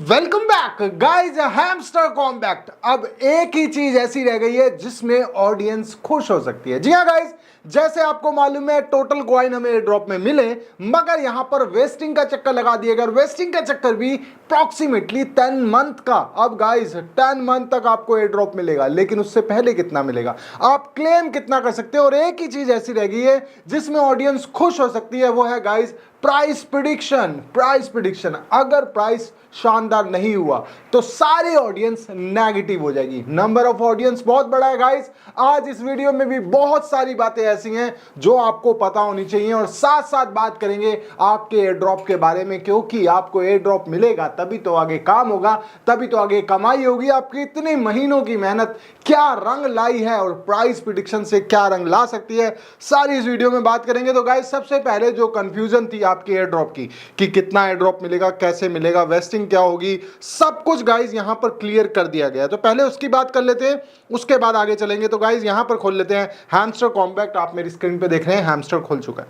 Welcome back guys, hamster combat. अब एक ही चीज ऐसी रह गई है जिसमें ऑडियंस खुश हो सकती है। जी हाँ गाइस, जैसे आपको मालूम है टोटल कॉइन हमें एयर ड्रॉप में मिले, मगर यहां पर वेस्टिंग का चक्कर लगा दिया गया। वेस्टिंग का चक्कर भी अप्रॉक्सीमेटली 10 मंथ का। अब गाइस 10 मंथ तक आपको एयर ड्रॉप मिलेगा, लेकिन उससे पहले कितना मिलेगा, आप क्लेम कितना कर सकते हो। और एक ही चीज ऐसी रह गई है जिसमें ऑडियंस खुश हो सकती है, वो है guys price prediction. Price prediction, अगर प्राइस शानदार नहीं हुआ तो सारी ऑडियंस नेगेटिव हो जाएगी। नंबर ऑफ ऑडियंस बहुत बड़ा है गाइस। आज इस वीडियो में भी बहुत सारी बातें ऐसी हैं जो आपको पता होनी चाहिए, और साथ साथ बात करेंगे आपके एयर ड्रॉप के बारे में, क्योंकि आपको एयर ड्रॉप मिलेगा तभी तो आगे काम होगा, तभी तो आगे कमाई होगी। आपकी इतने महीनों की मेहनत क्या रंग लाई है और प्राइस प्रिडिक्शन से क्या रंग ला सकती है, सारी इस वीडियो में बात करेंगे। तो गाइस सबसे पहले जो कंफ्यूजन थी आपके एयर ड्रॉप की कि कितना एयर ड्रॉप मिलेगा, कैसे मिलेगा, वेस्टिंग क्या होगी, सब कुछ गाइस यहां पर क्लियर कर दिया गया है। तो पहले उसकी बात कर लेते हैं, उसके बाद आगे चलेंगे। तो गाइस यहां पर खोल लेते हैं हैमस्टर कॉम्बैक्ट। आप मेरी स्क्रीन पे देख रहे हैं हैमस्टर खुल चुका है।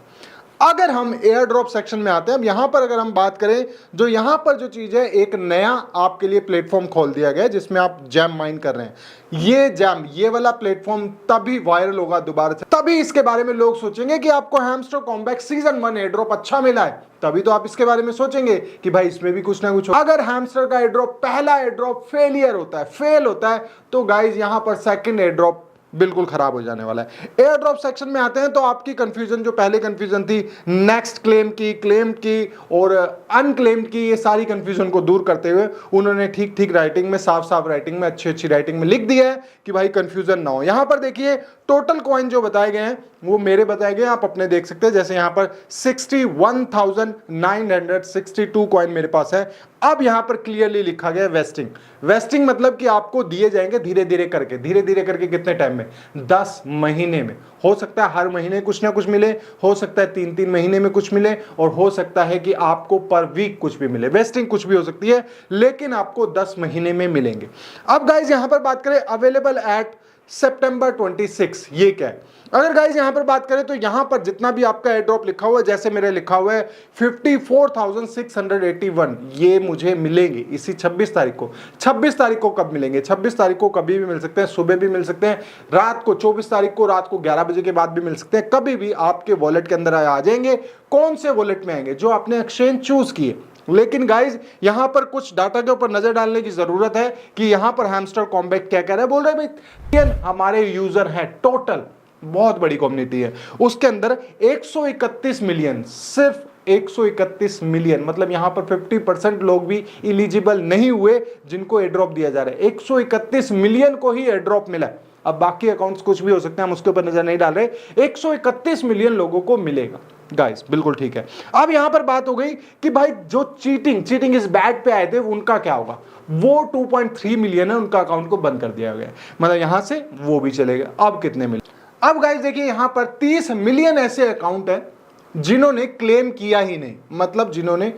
अगर हम एयर ड्रॉप सेक्शन में आते हैं, अब यहां पर अगर हम बात करें, जो यहां पर जो चीज है, एक नया आपके लिए प्लेटफॉर्म खोल दिया गया है जिसमें आप जैम माइन कर रहे हैं। ये जैम, ये वाला प्लेटफॉर्म तभी वायरल होगा दोबारा से, तभी इसके बारे में लोग सोचेंगे कि आपको hamster combat season 1 air drop अच्छा मिला है, तभी तो आप इसके बारे में सोचेंगे कि भाई इसमें भी कुछ ना कुछ हो। अगर हैमस्टर का एयर ड्रॉप, पहला एयर ड्रॉप फेलियर होता है, फेल होता है, तो गाइज यहां पर सेकंड एयर ड्रॉप बिल्कुल खराब हो जाने वाला है। एयर ड्रॉप सेक्शन में आते हैं तो आपकी कंफ्यूजन, जो पहले कंफ्यूजन थी नेक्स्ट क्लेम की, क्लेम की और अनक्लेम्ड की, ये सारी कंफ्यूजन को दूर करते हुए उन्होंने ठीक ठीक राइटिंग में, साफ साफ राइटिंग में, अच्छी अच्छी राइटिंग में लिख दिया है कि भाई कंफ्यूजन ना हो। यहां पर देखिए टोटल कॉइन जो बताए गए हैं वो मेरे बताए गए, आप अपने देख सकते हैं। जैसे यहां पर 61,962 कॉइन मेरे पास है। अब यहां पर क्लियरली लिखा गया वेस्टिंग। वेस्टिंग मतलब कि आपको दिए जाएंगे धीरे धीरे करके, धीरे धीरे करके। कितने टाइम में? 10 महीने में। हो सकता है हर महीने कुछ ना कुछ मिले, हो सकता है 3-3 महीने में कुछ मिले, और हो सकता है कि आपको पर वीक कुछ भी मिले। वेस्टिंग कुछ भी हो सकती है, लेकिन आपको 10 महीने में मिलेंगे। अब गाइज यहां पर बात करें अवेलेबल एट सितंबर 26, ये क्या है? अगर गाइज यहां पर बात करें तो यहां पर जितना भी आपका एयर ड्रॉप लिखा हुआ है, जैसे मेरे लिखा हुआ है 54,681, ये मुझे मिलेंगे इसी 26 तारीख को। 26 तारीख को कब मिलेंगे? 26 तारीख को कभी भी मिल सकते हैं, सुबह भी मिल सकते हैं, रात को 24 तारीख को रात को 11 बजे के बाद भी मिल सकते हैं। कभी भी आपके वॉलेट के अंदर आ जाएंगे। कौन से वॉलेट में आएंगे? जो आपने एक्सचेंज चूज किए। लेकिन गाइज यहां पर कुछ डाटा के ऊपर नजर डालने की जरूरत है कि यहां पर हैमस्टर कॉम्बैक्ट क्या कह रहा है। बोल रहे हैं भाई हमारे यूजर हैं, टोटल बहुत बड़ी कम्युनिटी है, उसके अंदर 131 मिलियन, सिर्फ 131 मिलियन, मतलब यहां पर 50% लोग भी इलिजिबल नहीं हुए जिनको एयर ड्रॉप दिया जा रहा है। 131 मिलियन को ही एयर ड्रॉप मिला है। अब बाकी अकाउंट्स कुछ भी हो सकते हैं, हम उसके ऊपर नजर नहीं डाल रहे। 131 मिलियन लोगों को मिलेगा गाइस, बिल्कुल ठीक है। अब यहां पर बात हो गई कि भाई जो चीटिंग इस बैट पे आए थे उनका क्या होगा? वो 2.3 मिलियन है, उनका अकाउंट को बंद कर दिया गया, मतलब यहां से वो भी चलेगा। अब कितने मिले? अब गाइस देखिए यहां पर 30 मिलियन ऐसे अकाउंट है जिन्होंने क्लेम किया ही नहीं, मतलब जिन्होंने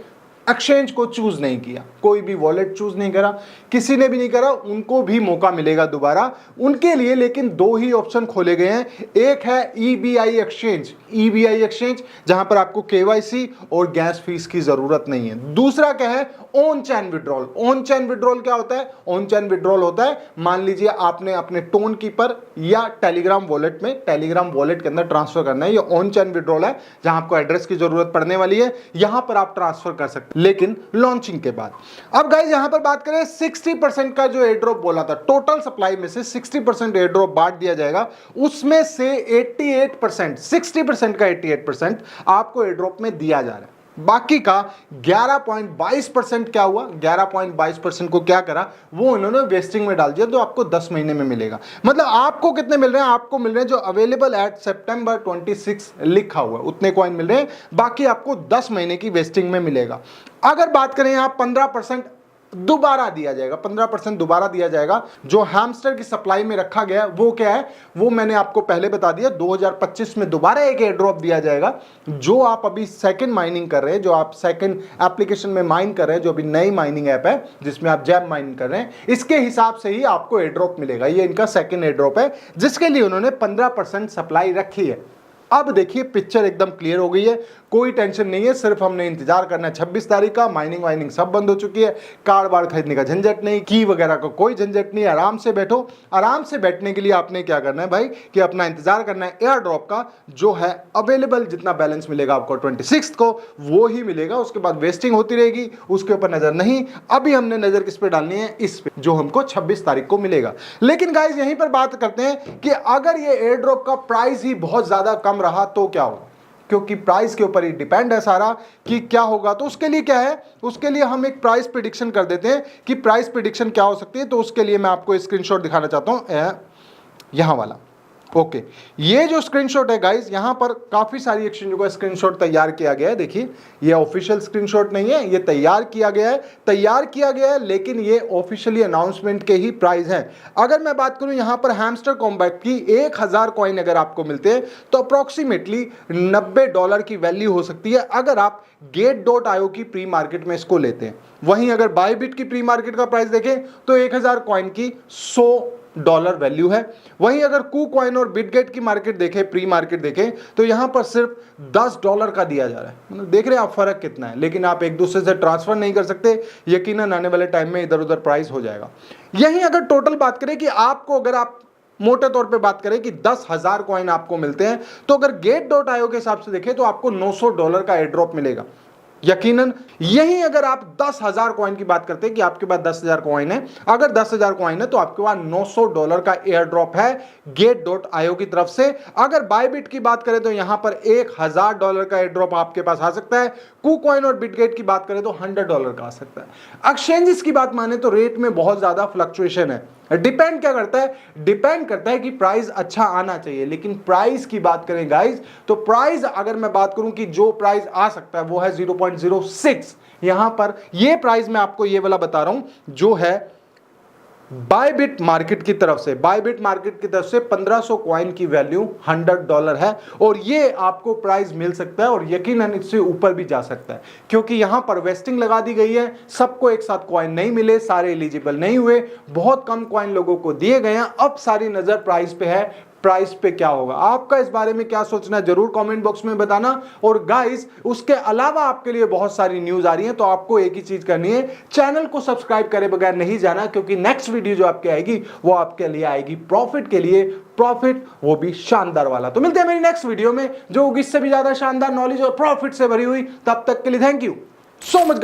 एक्सचेंज को चूज नहीं किया, कोई भी वॉलेट चूज नहीं करा, किसी ने भी नहीं करा, उनको भी मौका मिलेगा दोबारा उनके लिए। लेकिन दो ही ऑप्शन खोले गए हैं। एक है ईबीआई एक्सचेंज, ईबीआई एक्सचेंज जहां पर आपको केवाईसी और गैस फीस की जरूरत नहीं है। दूसरा क्या है? On chain withdrawal. On chain withdrawal क्या होता है? ऑन चैन विड्रॉल होता है, मान लीजिए आपने अपने टोन कीपर या टेलीग्राम वॉलेट में, टेलीग्राम वॉलेट के अंदर ट्रांसफर करना है। ये ऑन चैन विड्रॉल है जहां आपको एड्रेस की जरूरत पड़ने वाली है, यहां पर आप ट्रांसफर कर सकते हैं, लेकिन लॉन्चिंग के बाद। अब गाइस यहां पर बात करें 60% का जो एयर ड्रॉप बोला था, टोटल सप्लाई में से 60% एयर ड्रॉप बांट दिया जाएगा, उसमें से 88%, 60% का 88% आपको एयर ड्रॉप में दिया जा रहा है। बाकी का 11.22% क्या हुआ? 11.22% को क्या करा? वो उन्होंने वेस्टिंग में डाल दिया, तो आपको 10 महीने में मिलेगा। मतलब आपको कितने मिल रहे हैं? आपको मिल रहे हैं जो अवेलेबल एट सितंबर 26 लिखा हुआ है, उतने कॉइन मिल रहे हैं। बाकी आपको 10 महीने की वेस्टिंग में मिलेगा। अगर बात करें यहां 15% दोबारा दिया जाएगा, 15% दोबारा दिया जाएगा। जो हैमस्टर की सप्लाई में रखा गया है वो क्या है? वो मैंने आपको पहले बता दिया, 2025 में दोबारा एक एयर ड्रॉप दिया जाएगा। जो आप अभी सेकंड माइनिंग कर रहे हैं, जो आप सेकंड एप्लीकेशन में माइन कर रहे हैं, जो अभी नई माइनिंग ऐप है जिसमें आप जैम माइनिंग कर रहे हैं, इसके हिसाब से ही आपको एयर ड्रॉप मिलेगा। ये इनका सेकंड एयर ड्रॉप है जिसके लिए उन्होंने 15% सप्लाई रखी है। अब देखिए पिक्चर एकदम क्लियर हो गई है। कोई टेंशन नहीं है, सिर्फ हमने इंतजार करना है 26 तारीख का। माइनिंग वाइनिंग सब बंद हो चुकी है, कार्ड वार्ड खरीदने का झंझट नहीं, की वगैरह का कोई झंझट नहीं, आराम से बैठो। आराम से बैठने के लिए आपने क्या करना है भाई कि अपना इंतजार करना है एयर ड्रॉप का, जो है अवेलेबल जितना बैलेंस मिलेगा आपको 26 को वो ही मिलेगा, उसके बाद वेस्टिंग होती रहेगी, उसके ऊपर नजर नहीं। अभी हमने नजर किस पे डालनी है, इस पे, जो हमको 26 तारीख को मिलेगा। लेकिन गाइस यहीं पर बात करते हैं कि अगर ये एयर ड्रॉप का प्राइस ही बहुत ज्यादा कम रहा तो क्या होगा, क्योंकि प्राइस के ऊपर ही डिपेंड है सारा कि क्या होगा। तो उसके लिए क्या है, उसके लिए हम एक प्राइस प्रेडिक्शन कर देते हैं कि प्राइस प्रेडिक्शन क्या हो सकती है। तो उसके लिए मैं आपको स्क्रीनशॉट दिखाना चाहता हूं, यहां वाला। ओके, ये जो स्क्रीनशॉट है गाइस, यहां पर काफी सारी एक्सचेंजों का स्क्रीनशॉट तैयार किया गया है। देखिए, ये ऑफिशियल स्क्रीनशॉट नहीं है, ये तैयार किया गया है, लेकिन ये ऑफिशियली अनाउंसमेंट के ही प्राइस हैं। अगर मैं बात करूं यहां पर हैमस्टर कॉम्बैट की 1000 कॉइन अगर आपको मिलते हैं तो अप्रोक्सीमेटली $90 की वैल्यू हो सकती है अगर आप Gate.io की प्री मार्केट में इसको लेते हैं। वहीं अगर बायबिट की प्री मार्केट का प्राइस देखें तो 1000 कॉइन की $100 वैल्यू है। वहीं अगर KuCoin और बिटगेट की मार्केट देखें, प्री मार्केट देखें, तो यहां पर सिर्फ $10 का दिया जा रहा है। मतलब देख रहे हैं आप फर्क कितना है, लेकिन आप एक दूसरे से ट्रांसफर नहीं कर सकते, यकीनन आने वाले टाइम में इधर उधर प्राइस हो जाएगा। यहीं अगर टोटल बात करें कि आपको, अगर आप मोटे तौर पे बात करें कि 10,000 कॉइन आपको मिलते हैं, तो अगर Gate.io के हिसाब से देखें तो आपको $900 का एयर ड्रॉप मिलेगा यकीनन। यही अगर आप 10,000 कॉइन की बात करते हैं कि आपके पास 10,000 कॉइन है, अगर 10,000 कॉइन है तो आपके पास $900 का एयर ड्रॉप है Gate.io की तरफ से। अगर बायबिट की बात करें तो यहां पर $1,000 का एयर ड्रॉप आपके पास आ सकता है। KuCoin और बिटगेट की बात करें तो $100 का आ सकता है। एक्सचेंजेस की बात माने तो रेट में बहुत ज्यादा फ्लक्चुएशन है। डिपेंड क्या करता है, डिपेंड करता है कि प्राइस अच्छा आना चाहिए। लेकिन प्राइस की बात करें गाइस, तो प्राइस अगर मैं बात करूं कि जो प्राइस आ सकता है वो है 0.06। यहां पर ये प्राइस मैं आपको ये वाला बता रहा हूं जो है बायबिट मार्केट की तरफ से। बायबिट मार्केट की तरफ से 1500 कॉइन की वैल्यू $100 है, और ये आपको प्राइस मिल सकता है, और यकीनन इससे ऊपर भी जा सकता है, क्योंकि यहां पर वेस्टिंग लगा दी गई है। सबको एक साथ कॉइन नहीं मिले, सारे एलिजिबल नहीं हुए, बहुत कम कॉइन लोगों को दिए गए हैं। अब सारी नजर प्राइस पे है, प्राइस पे क्या होगा। आपका इस बारे में क्या सोचना है जरूर कमेंट बॉक्स में बताना। और गाइस, उसके अलावा आपके लिए बहुत सारी न्यूज आ रही है, तो आपको एक ही चीज करनी है, चैनल को सब्सक्राइब करे बगैर नहीं जाना, क्योंकि नेक्स्ट वीडियो जो आपके आएगी वो आपके लिए आएगी प्रॉफिट के लिए, प्रॉफिट वो भी शानदार वाला। तो मिलते हैं मेरी नेक्स्ट वीडियो में जो इससे भी ज्यादा शानदार नॉलेज और प्रॉफिट से भरी हुई। तब तक के लिए थैंक यू सो मच।